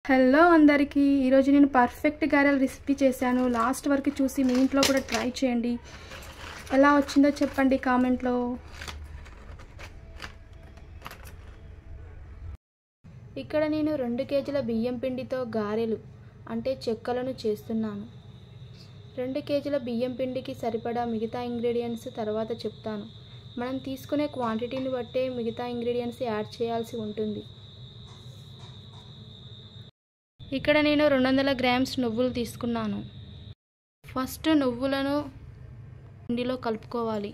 Hello అందరికీ ఈరోజు నేను పర్ఫెక్ట్ గారెల రెసిపీ చేశాను. లాస్ట్ వరకు చూసి మీ ఇంట్లో కూడా ట్రై చేయండి. ఎలా వచ్చిందో చెప్పండి కామెంట్లో. ఇక్కడ నేను 2 కేజీల బియ్యం పిండితో గారెలు అంటే చెక్కలను చేస్తున్నాను. 2 కేజీల బియ్యం పిండికి సరిపడా మిగతా ఇంగ్రీడియంట్స్ తర్వాత చెప్తాను. మనం తీసుకునే క్వాంటిటీని బట్టే మిగతా ఇంగ్రీడియంట్స్ యాడ్ చేయాల్సి ఉంటుంది. ఇక్కడ నేను 200 గ్రామ్స్ నువ్వులు తీసుకున్నాను. ఫస్ట్ నువ్వులను పిండిలో కలుపుకోవాలి.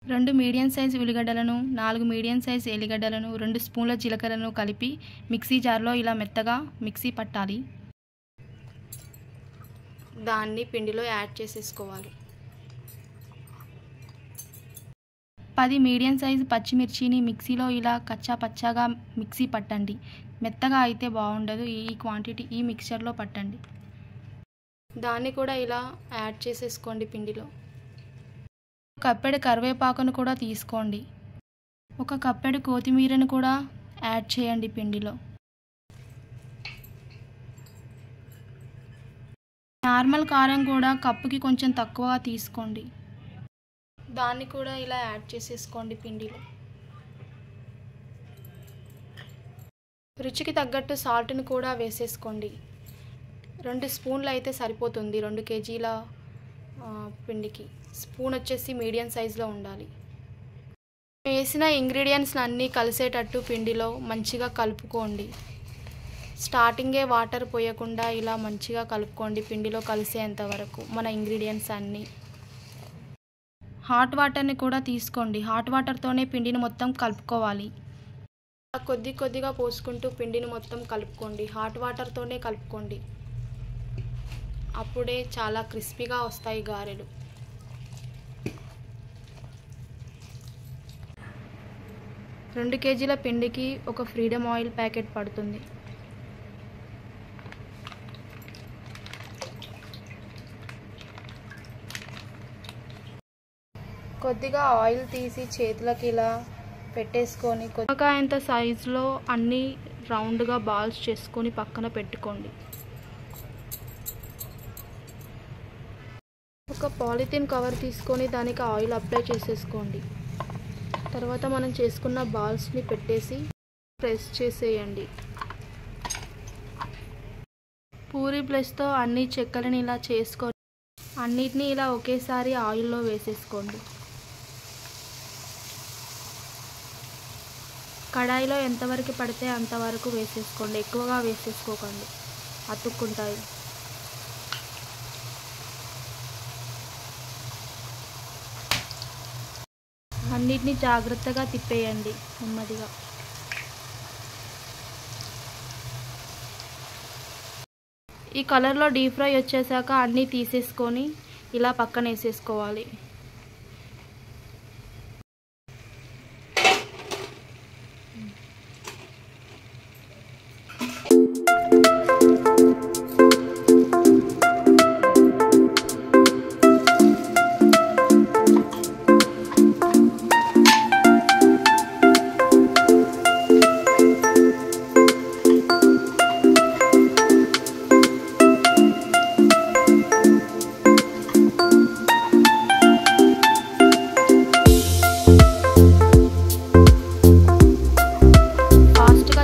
రెండు మీడియం సైజ్ ఉల్లిగడ్డలను, 4 మీడియం సైజ్ ఎల్లిగడ్డలను, 2 స్పూన్ల జీలకర్రను కలిపి మిక్సీ జార్లో ఇలా మెత్తగా మిక్సీ పట్టాలి. దాన్ని పిండిలో యాడ్ చేసేసుకోవాలి. 10 మీడియం సైజు పచ్చిమిర్చిని మిక్సీలో ఇలా కచ్చా పచ్చాగా మిక్సీ పట్టండి. మెత్తగా అయితే బాగుండదు. ఈ క్వాంటిటీ ఈ మిక్చర్లో పట్టండి. దాన్ని కూడా ఇలా యాడ్ చేసేసుకోండి పిండిలో. కప్పెడు కరివేపాకును కూడా తీసుకోండి. 1 కప్పెడు కొత్తిమీరను కూడా యాడ్ చేయండి పిండిలో. నార్మల్ కారం కూడా కప్పుకి కొంచెం తక్కువగా తీసుకోండి. దాన్ని కూడా ఇలా యాడ్ చేసేసుకోండి పిండిలో. రుచికి తగ్గట్టు సాల్ట్ని కూడా వేసేసుకోండి. 2 స్పూన్లు అయితే సరిపోతుంది 2 కేజీల పిండికి. స్పూన్ వచ్చేసి మీడియం సైజులో ఉండాలి. వేసిన ఇంగ్రీడియంట్స్ అన్నీ కలిసేటట్టు పిండిలో మంచిగా కలుపుకోండి. స్టార్టింగే వాటర్ పోయకుండా ఇలా మంచిగా కలుపుకోండి పిండిలో కలిసేంత వరకు మన ఇంగ్రీడియంట్స్ అన్నీ. హాట్ వాటర్ని కూడా తీసుకోండి. హాట్ వాటర్తోనే పిండిని మొత్తం కలుపుకోవాలి. కొద్దిగా పోసుకుంటూ పిండిని మొత్తం కలుపుకోండి. హాట్ వాటర్తోనే కలుపుకోండి. అప్పుడే చాలా క్రిస్పీగా వస్తాయి గారెలు. రెండు కేజీల పిండికి 1 ఫ్రీడమ్ ఆయిల్ ప్యాకెట్ పడుతుంది. కొద్దిగా ఆయిల్ తీసి చేతులకి ఇలా పెట్టేసుకొని నిమ్మకాయంత సైజులో అన్నీ రౌండ్గా బాల్స్ చేసుకొని పక్కన పెట్టుకోండి. ఒక పాలిథిన్ కవర్ తీసుకొని దానికి ఆయిల్ అప్లై చేసేసుకోండి. తర్వాత మనం చేసుకున్న బాల్స్ని పెట్టేసి ప్రెస్ చేసేయండి. పూరీ ప్రెస్తో అన్ని చెక్కలని ఇలా చేసుకొని అన్నిటినీ ఇలా ఒకేసారి ఆయిల్లో వేసేసుకోండి. కడాయిలో ఎంతవరకు పడితే అంతవరకు వేసేసుకోండి. ఎక్కువగా వేసేసుకోకండి, అతుక్కుంటాయి. అన్నిటినీ జాగ్రత్తగా తిప్పేయండి నెమ్మదిగా. ఈ కలర్లో డీప్ ఫ్రై వచ్చేసాక అన్నీ తీసేసుకొని ఇలా పక్కన వేసేసుకోవాలి.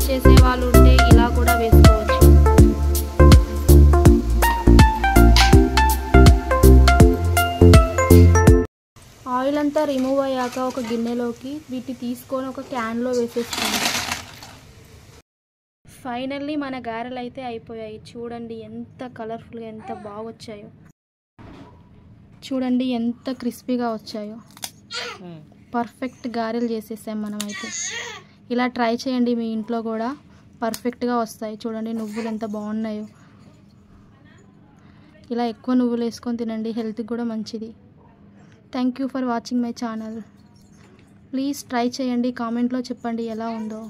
చేసేవాళ్ళు ఉంటే ఇలా కూడా వేసుకోవచ్చు. ఆయిల్ అంతా రిమూవ్ అయ్యాక ఒక గిన్నెలోకి వీటిని తీసుకొని ఒక క్యాన్లో వేసేసుకోండి. ఫైనల్లీ మన గారెలు అయితే అయిపోయాయి. చూడండి ఎంత కలర్ఫుల్గా ఎంత బాగా వచ్చాయో. చూడండి ఎంత క్రిస్పీగా వచ్చాయో. పర్ఫెక్ట్ గారెలు చేసేసాం మనమైతే. ఇలా ట్రై చేయండి మీ ఇంట్లో కూడా, పర్ఫెక్ట్గా వస్తాయి. చూడండి నువ్వులు ఎంత బాగున్నాయో. ఇలా ఎక్కువ నువ్వులు వేసుకొని తినండి, హెల్త్కి కూడా మంచిది. Thank you for watching my channel. Please try చేయండి, కామెంట్లో చెప్పండి ఎలా ఉందో.